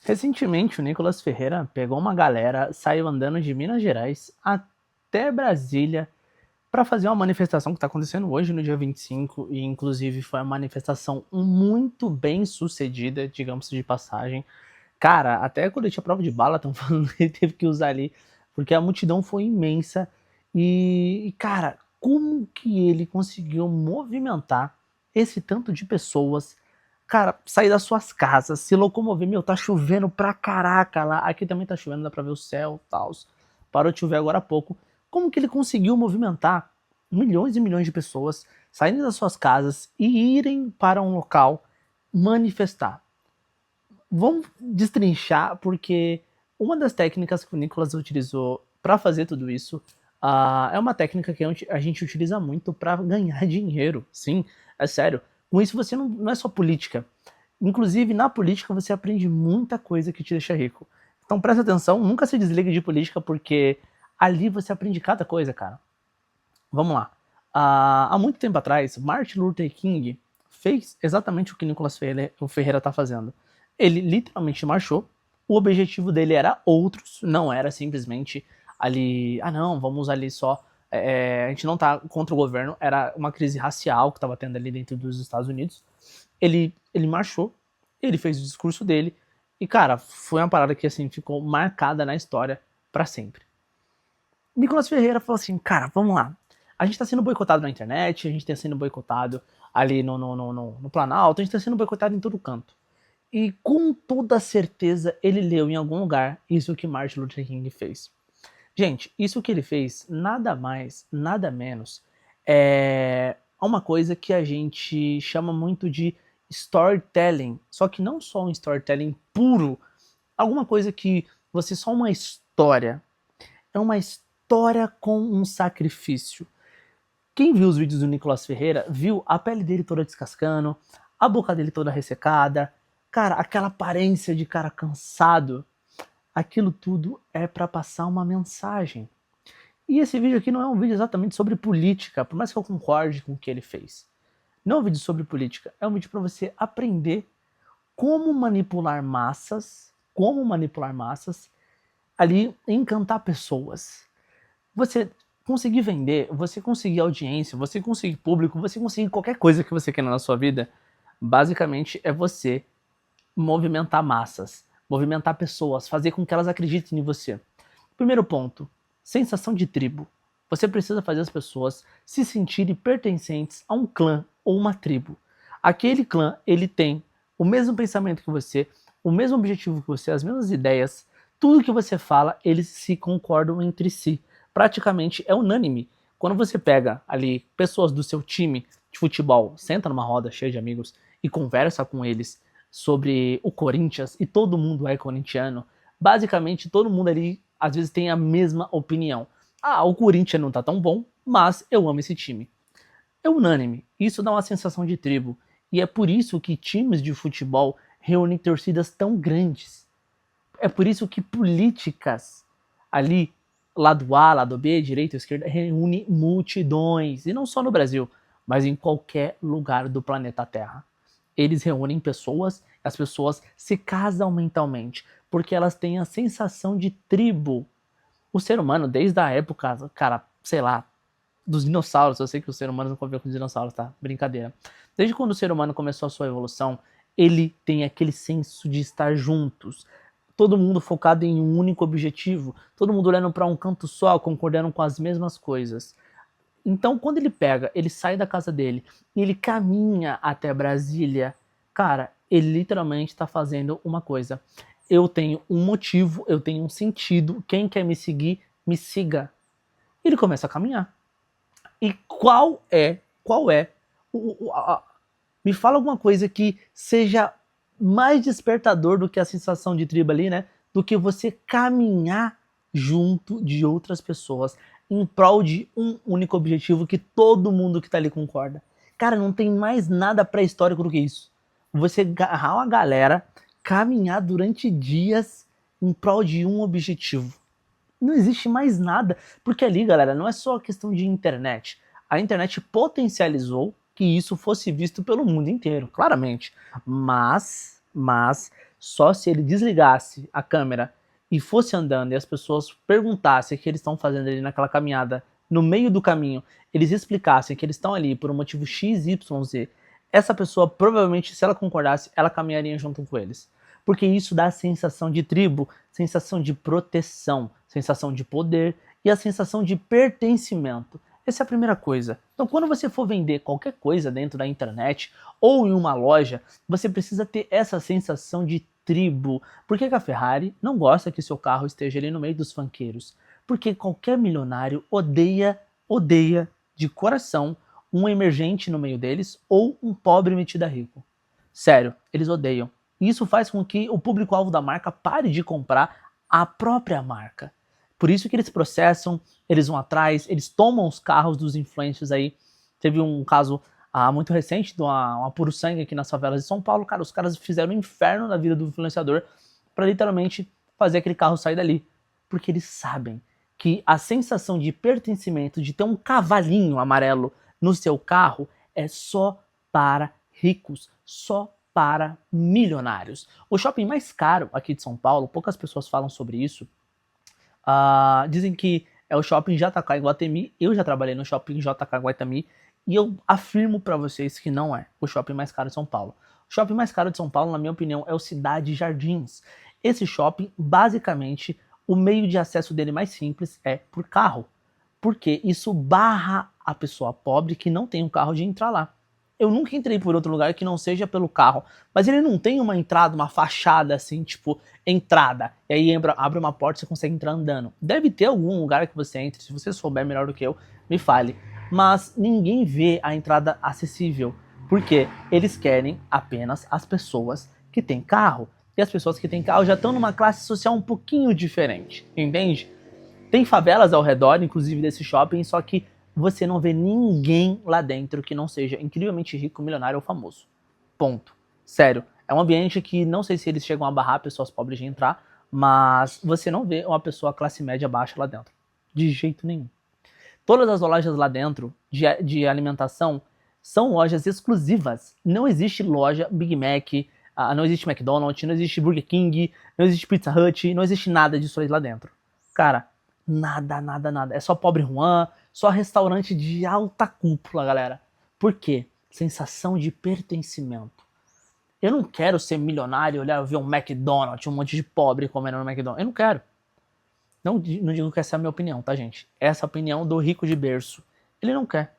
Recentemente, o Nicolas Ferreira pegou uma galera, saiu andando de Minas Gerais até Brasília para fazer uma manifestação que está acontecendo hoje, no dia 25, e inclusive foi uma manifestação muito bem sucedida, digamos de passagem. Cara, até quando eu tinha prova de bala, estão falando que ele teve que usar ali, porque a multidão foi imensa. Cara, como que ele conseguiu movimentar esse tanto de pessoas? Cara, sair das suas casas, se locomover, meu, tá chovendo pra caraca lá. Aqui também tá chovendo, dá pra ver o céu e tal. Parou de chover agora há pouco. Como que ele conseguiu movimentar milhões e milhões de pessoas saindo das suas casas e irem para um local manifestar? Vamos destrinchar, porque uma das técnicas que o Nicolas utilizou para fazer tudo isso é uma técnica que a gente utiliza muito para ganhar dinheiro. Sim, é sério. Com isso você não é só política. Inclusive, na política você aprende muita coisa que te deixa rico. Então presta atenção, nunca se desligue de política, porque ali você aprende cada coisa, cara. Vamos lá. Há muito tempo atrás, Martin Luther King fez exatamente o que Nicolas Ferreira está fazendo. Ele literalmente marchou. O objetivo dele era outros, não era simplesmente ali, não, vamos ali só. A gente não tá contra o governo, era uma crise racial que estava tendo ali dentro dos Estados Unidos. Ele marchou, ele fez o discurso dele, e cara, foi uma parada que assim ficou marcada na história para sempre. Nicolas Ferreira falou assim, cara, vamos lá. A gente tá sendo boicotado na internet, a gente tá sendo boicotado ali no Planalto, a gente tá sendo boicotado em todo canto. E com toda certeza ele leu em algum lugar isso que Martin Luther King fez. Gente, isso que ele fez, nada mais, nada menos, é uma coisa que a gente chama muito de storytelling. Só que não só um storytelling puro, alguma coisa que você só uma história. É uma história com um sacrifício. Quem viu os vídeos do Nicolas Ferreira viu a pele dele toda descascando, a boca dele toda ressecada, cara, aquela aparência de cara cansado. Aquilo tudo é para passar uma mensagem. E esse vídeo aqui não é um vídeo exatamente sobre política, por mais que eu concorde com o que ele fez. Não é um vídeo sobre política, é um vídeo para você aprender como manipular massas ali, encantar pessoas. Você conseguir vender, você conseguir audiência, você conseguir público, você conseguir qualquer coisa que você queira na sua vida, basicamente é você movimentar massas, movimentar pessoas, fazer com que elas acreditem em você. Primeiro ponto, sensação de tribo. Você precisa fazer as pessoas se sentirem pertencentes a um clã ou uma tribo. Aquele clã, ele tem o mesmo pensamento que você, o mesmo objetivo que você, as mesmas ideias, tudo que você fala, eles se concordam entre si. Praticamente é unânime. Quando você pega ali pessoas do seu time de futebol, senta numa roda cheia de amigos e conversa com eles sobre o Corinthians, e todo mundo é corintiano, basicamente todo mundo ali às vezes tem a mesma opinião. O Corinthians não tá tão bom, mas eu amo esse time. É unânime. Isso dá uma sensação de tribo. E é por isso que times de futebol reúnem torcidas tão grandes. É por isso que políticas ali, lado A, lado B, direita, esquerda, reúne multidões. E não só no Brasil, mas em qualquer lugar do planeta Terra. Eles reúnem pessoas, as pessoas se casam mentalmente, porque elas têm a sensação de tribo. O ser humano, desde a época, cara, sei lá, dos dinossauros, eu sei que o ser humano não conviveu com os dinossauros, tá? Brincadeira. Desde quando o ser humano começou a sua evolução, ele tem aquele senso de estar juntos. Todo mundo focado em um único objetivo, todo mundo olhando para um canto só, concordando com as mesmas coisas. Então, quando ele pega, ele sai da casa dele e ele caminha até Brasília, cara, ele literalmente está fazendo uma coisa. Eu tenho um motivo, eu tenho um sentido. Quem quer me seguir, me siga. Ele começa a caminhar. E qual é me fala alguma coisa que seja mais despertador do que a sensação de tribo ali, né? Do que você caminhar junto de outras pessoas em prol de um único objetivo que todo mundo que tá ali concorda. Cara, não tem mais nada pré-histórico do que isso. Você agarrar uma galera, caminhar durante dias em prol de um objetivo. Não existe mais nada, porque ali, galera, não é só questão de internet. A internet potencializou que isso fosse visto pelo mundo inteiro, claramente. Mas Só se ele desligasse a câmera e fosse andando e as pessoas perguntassem o que eles estão fazendo ali naquela caminhada, no meio do caminho, eles explicassem que eles estão ali por um motivo X, Y, Z, essa pessoa provavelmente, se ela concordasse, ela caminharia junto com eles. Porque isso dá a sensação de tribo, sensação de proteção, sensação de poder e a sensação de pertencimento. Essa é a primeira coisa. Então, quando você for vender qualquer coisa dentro da internet ou em uma loja, você precisa ter essa sensação de tribo. Por que a Ferrari não gosta que seu carro esteja ali no meio dos funkeiros? Porque qualquer milionário odeia de coração um emergente no meio deles ou um pobre metido a rico. Sério, eles odeiam. E isso faz com que o público-alvo da marca pare de comprar a própria marca. Por isso que eles processam, eles vão atrás, eles tomam os carros dos influencers aí. Teve um caso muito recente de uma puro sangue aqui nas favelas de São Paulo. Cara, os caras fizeram um inferno na vida do influenciador para literalmente fazer aquele carro sair dali. Porque eles sabem que a sensação de pertencimento, de ter um cavalinho amarelo no seu carro, é só para ricos, só para milionários. O shopping mais caro aqui de São Paulo, poucas pessoas falam sobre isso, dizem que é o shopping JK Iguatemi. Eu já trabalhei no shopping JK Iguatemi e eu afirmo para vocês que não é o shopping mais caro de São Paulo. O shopping mais caro de São Paulo, na minha opinião, é o Cidade Jardins. Esse shopping, basicamente, o meio de acesso dele mais simples é por carro, porque isso barra a pessoa pobre que não tem um carro de entrar lá. Eu nunca entrei por outro lugar que não seja pelo carro, mas ele não tem uma entrada, uma fachada assim, tipo, entrada, e aí abre uma porta e você consegue entrar andando. Deve ter algum lugar que você entre, se você souber melhor do que eu, me fale. Mas ninguém vê a entrada acessível, porque eles querem apenas as pessoas que têm carro. E as pessoas que têm carro já estão numa classe social um pouquinho diferente, entende? Tem favelas ao redor, inclusive desse shopping, só que você não vê ninguém lá dentro que não seja incrivelmente rico, milionário ou famoso. Ponto. Sério. É um ambiente que não sei se eles chegam a barrar pessoas pobres de entrar, mas você não vê uma pessoa classe média baixa lá dentro. De jeito nenhum. Todas as lojas lá dentro de alimentação são lojas exclusivas. Não existe loja Big Mac, não existe McDonald's, não existe Burger King, não existe Pizza Hut, não existe nada disso aí lá dentro. Cara, nada, nada, nada. É só pobre Juan, só restaurante de alta cúpula, galera. Por quê? Sensação de pertencimento. Eu não quero ser milionário e olhar ver um McDonald's, um monte de pobre comendo no McDonald's. Eu não quero. Não digo que essa é a minha opinião, tá, gente? Essa é a opinião do rico de berço. Ele não quer.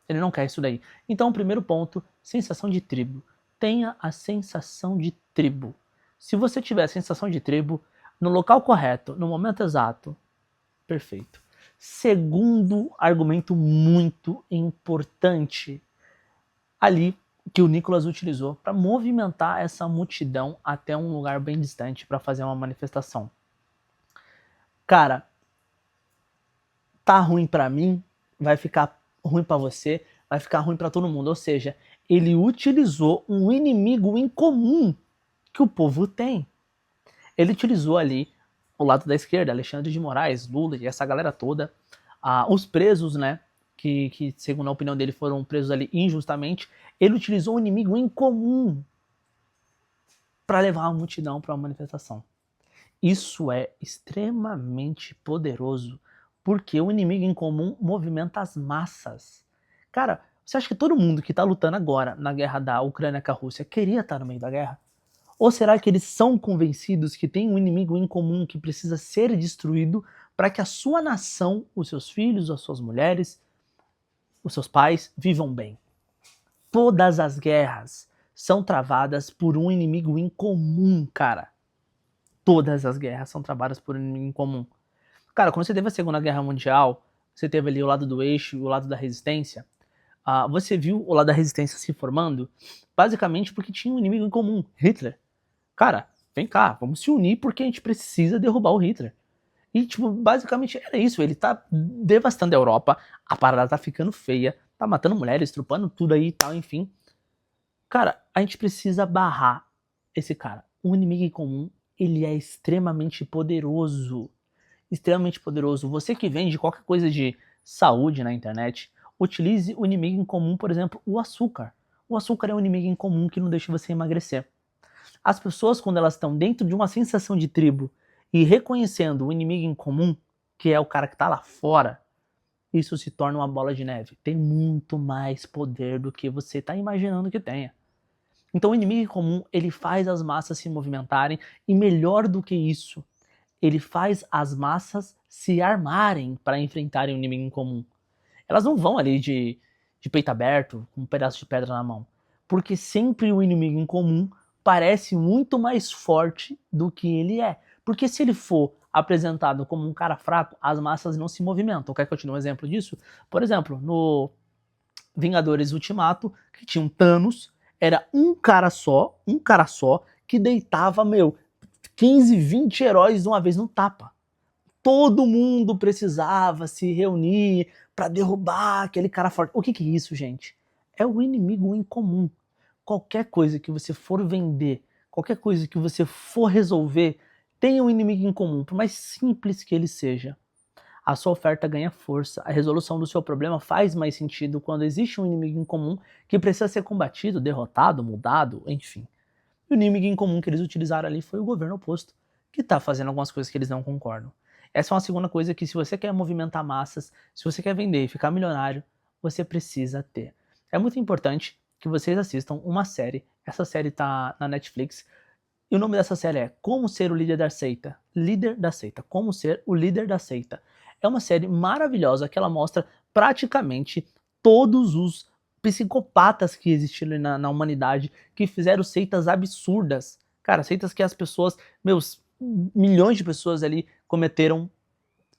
Ele não quer isso daí. Então, primeiro ponto, sensação de tribo. Tenha a sensação de tribo. Se você tiver a sensação de tribo, no local correto, no momento exato, perfeito. Segundo argumento muito importante ali que o Nicolas utilizou para movimentar essa multidão até um lugar bem distante para fazer uma manifestação. Cara, tá ruim para mim, vai ficar ruim para você, vai ficar ruim para todo mundo. Ou seja, ele utilizou um inimigo em comum que o povo tem. Ele utilizou ali o lado da esquerda, Alexandre de Moraes, Lula e essa galera toda, os presos, né, que segundo a opinião dele foram presos ali injustamente. Ele utilizou um inimigo em comum para levar a multidão para uma manifestação. Isso é extremamente poderoso, porque o inimigo em comum movimenta as massas. Cara, você acha que todo mundo que está lutando agora na guerra da Ucrânia com a Rússia queria estar no meio da guerra? Ou será que eles são convencidos que tem um inimigo em comum que precisa ser destruído para que a sua nação, os seus filhos, as suas mulheres, os seus pais vivam bem? Todas as guerras são travadas por um inimigo em comum, cara. Todas as guerras são travadas por um inimigo em comum. Cara, quando você teve a Segunda Guerra Mundial, você teve ali o lado do eixo e o lado da resistência, você viu o lado da resistência se formando basicamente porque tinha um inimigo em comum, Hitler. Cara, vem cá, vamos se unir porque a gente precisa derrubar o Hitler. E, tipo, basicamente era isso. Ele tá devastando a Europa, a parada tá ficando feia, tá matando mulheres, estrupando tudo aí e tal, enfim. Cara, a gente precisa barrar esse cara. Um inimigo em comum, ele é extremamente poderoso. Extremamente poderoso. Você que vende qualquer coisa de saúde na internet, utilize o inimigo em comum, por exemplo, o açúcar. O açúcar é um inimigo em comum que não deixa você emagrecer. As pessoas, quando elas estão dentro de uma sensação de tribo e reconhecendo o inimigo em comum, que é o cara que está lá fora, isso se torna uma bola de neve. Tem muito mais poder do que você está imaginando que tenha. Então o inimigo em comum, ele faz as massas se movimentarem e melhor do que isso, ele faz as massas se armarem para enfrentarem o inimigo em comum. Elas não vão ali de peito aberto, com um pedaço de pedra na mão. Porque sempre o inimigo em comum parece muito mais forte do que ele é. Porque se ele for apresentado como um cara fraco, as massas não se movimentam. Quer que eu te dê um exemplo disso? Por exemplo, no Vingadores Ultimato, que tinha um Thanos, era um cara só, que deitava, 15, 20 heróis de uma vez no tapa. Todo mundo precisava se reunir para derrubar aquele cara forte. O que é isso, gente? É o inimigo em comum. Qualquer coisa que você for vender, qualquer coisa que você for resolver, tem um inimigo em comum, por mais simples que ele seja. A sua oferta ganha força, a resolução do seu problema faz mais sentido quando existe um inimigo em comum que precisa ser combatido, derrotado, mudado, enfim. E o inimigo em comum que eles utilizaram ali foi o governo oposto, que está fazendo algumas coisas que eles não concordam. Essa é uma segunda coisa que, se você quer movimentar massas, se você quer vender e ficar milionário, você precisa ter. É muito importante que vocês assistam uma série. Essa série está na Netflix. E o nome dessa série é Como Ser o Líder da Seita. Líder da Seita. Como Ser o Líder da Seita. É uma série maravilhosa que ela mostra praticamente todos os psicopatas que existiram na humanidade, que fizeram seitas absurdas. Cara, seitas que as pessoas, milhões de pessoas ali cometeram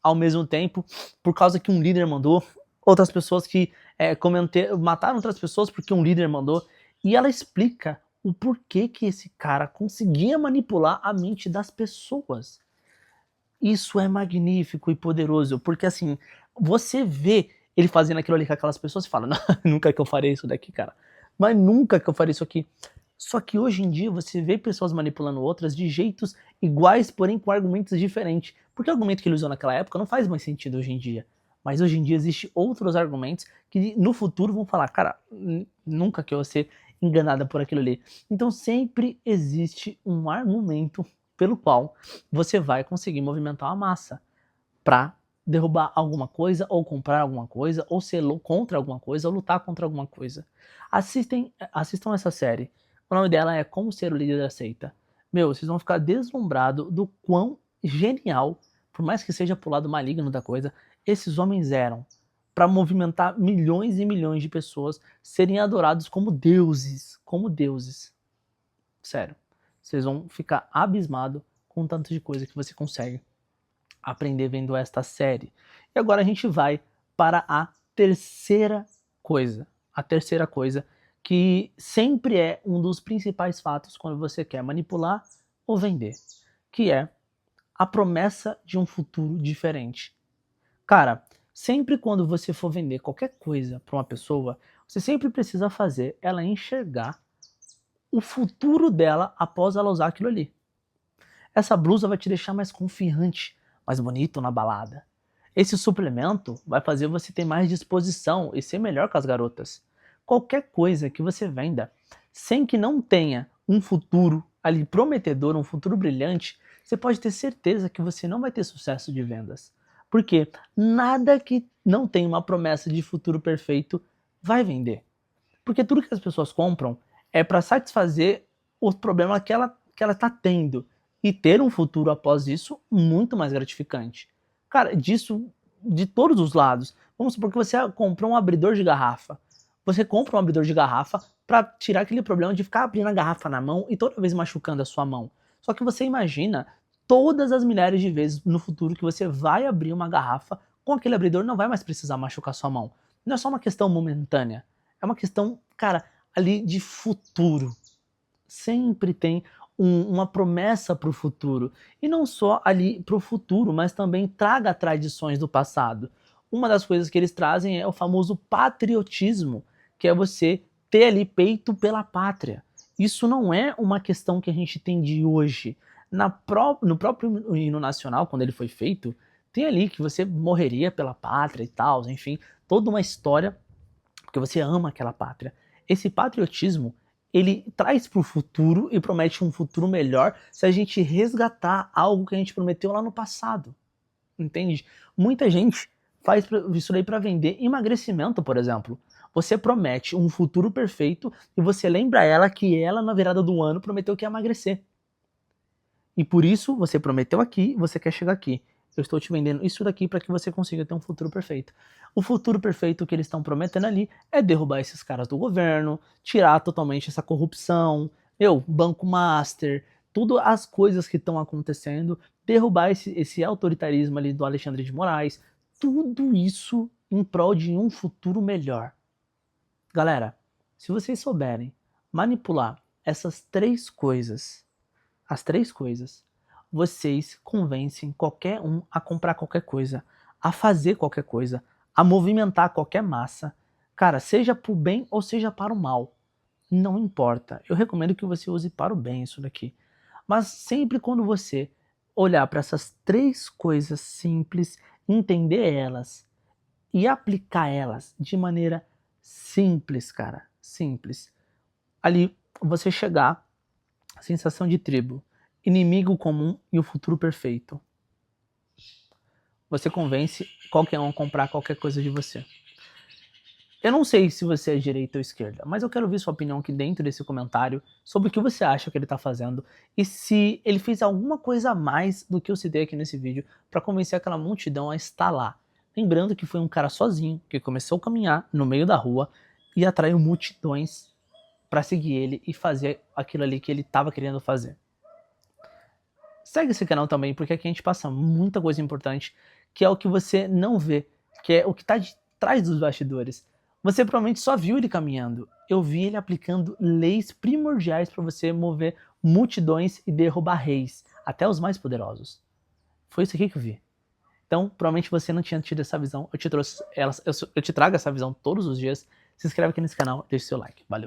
ao mesmo tempo por causa que um líder mandou. Outras pessoas que mataram outras pessoas porque um líder mandou. E ela explica o porquê que esse cara conseguia manipular a mente das pessoas. Isso é magnífico e poderoso, porque assim, você vê ele fazendo aquilo ali com aquelas pessoas e fala, não, nunca que eu farei isso daqui, cara. Mas nunca que eu farei isso aqui. Só que hoje em dia você vê pessoas manipulando outras de jeitos iguais, porém com argumentos diferentes. Porque o argumento que ele usou naquela época não faz mais sentido hoje em dia. Mas hoje em dia existem outros argumentos que no futuro vão falar, cara, nunca que eu vou ser enganada por aquilo ali. Então sempre existe um argumento pelo qual você vai conseguir movimentar a massa para derrubar alguma coisa, ou comprar alguma coisa, ou ser contra alguma coisa, ou lutar contra alguma coisa. Assistam essa série. O nome dela é Como Ser o Líder da Seita. Vocês vão ficar deslumbrados do quão genial, por mais que seja pro lado maligno da coisa, esses homens eram para movimentar milhões e milhões de pessoas serem adorados como deuses. Como deuses. Sério. Vocês vão ficar abismados com o tanto de coisa que você consegue aprender vendo esta série. E agora a gente vai para a terceira coisa. A terceira coisa que sempre é um dos principais fatos quando você quer manipular ou vender, que é a promessa de um futuro diferente. Cara, sempre quando você for vender qualquer coisa para uma pessoa, você sempre precisa fazer ela enxergar o futuro dela após ela usar aquilo ali. Essa blusa vai te deixar mais confiante, mais bonito na balada. Esse suplemento vai fazer você ter mais disposição e ser melhor com as garotas. Qualquer coisa que você venda, sem que não tenha um futuro ali prometedor, um futuro brilhante, você pode ter certeza que você não vai ter sucesso de vendas. Porque nada que não tenha uma promessa de futuro perfeito vai vender. Porque tudo que as pessoas compram é para satisfazer o problema que ela está tendo e ter um futuro após isso muito mais gratificante. Cara, disso de todos os lados. Vamos supor que você comprou um abridor de garrafa. Você compra um abridor de garrafa para tirar aquele problema de ficar abrindo a garrafa na mão e toda vez machucando a sua mão. Só que você imagina todas as milhares de vezes no futuro que você vai abrir uma garrafa com aquele abridor, não vai mais precisar machucar sua mão. Não é só uma questão momentânea. É uma questão, cara, ali de futuro. Sempre tem uma promessa para o futuro. E não só ali para o futuro, mas também traga tradições do passado. Uma das coisas que eles trazem é o famoso patriotismo, que é você ter ali peito pela pátria. Isso não é uma questão que a gente tem de hoje. No próprio hino nacional, quando ele foi feito, tem ali que você morreria pela pátria e tal, enfim, toda uma história, porque você ama aquela pátria. Esse patriotismo, ele traz para o futuro e promete um futuro melhor se a gente resgatar algo que a gente prometeu lá no passado. Entende? Muita gente faz isso daí para vender emagrecimento, por exemplo. Você promete um futuro perfeito e você lembra ela que ela, na virada do ano, prometeu que ia emagrecer. E por isso você prometeu aqui, você quer chegar aqui. Eu estou te vendendo isso daqui para que você consiga ter um futuro perfeito. O futuro perfeito que eles estão prometendo ali é derrubar esses caras do governo, tirar totalmente essa corrupção, Banco Master, tudo as coisas que estão acontecendo, derrubar esse autoritarismo ali do Alexandre de Moraes, tudo isso em prol de um futuro melhor. Galera, se vocês souberem manipular essas três coisas, as três coisas, vocês convencem qualquer um a comprar qualquer coisa, a fazer qualquer coisa, a movimentar qualquer massa, cara, seja para o bem ou seja para o mal, não importa. Eu recomendo que você use para o bem isso daqui. Mas sempre quando você olhar para essas três coisas simples, entender elas e aplicar elas de maneira simples, cara, simples. Ali você chegar à sensação de tribo, inimigo comum e o futuro perfeito. Você convence qualquer um a comprar qualquer coisa de você. Eu não sei se você é direita ou esquerda, mas eu quero ver sua opinião aqui dentro desse comentário sobre o que você acha que ele tá fazendo e se ele fez alguma coisa a mais do que eu citei aqui nesse vídeo para convencer aquela multidão a estar lá. Lembrando que foi um cara sozinho que começou a caminhar no meio da rua e atraiu multidões para seguir ele e fazer aquilo ali que ele estava querendo fazer. Segue esse canal também, porque aqui a gente passa muita coisa importante, que é o que você não vê, que é o que está de trás dos bastidores. Você provavelmente só viu ele caminhando. Eu vi ele aplicando leis primordiais para você mover multidões e derrubar reis, até os mais poderosos. Foi isso aqui que eu vi. Então, provavelmente você não tinha tido essa visão. Eu te trago essa visão todos os dias. Se inscreve aqui nesse canal, deixa o seu like. Valeu!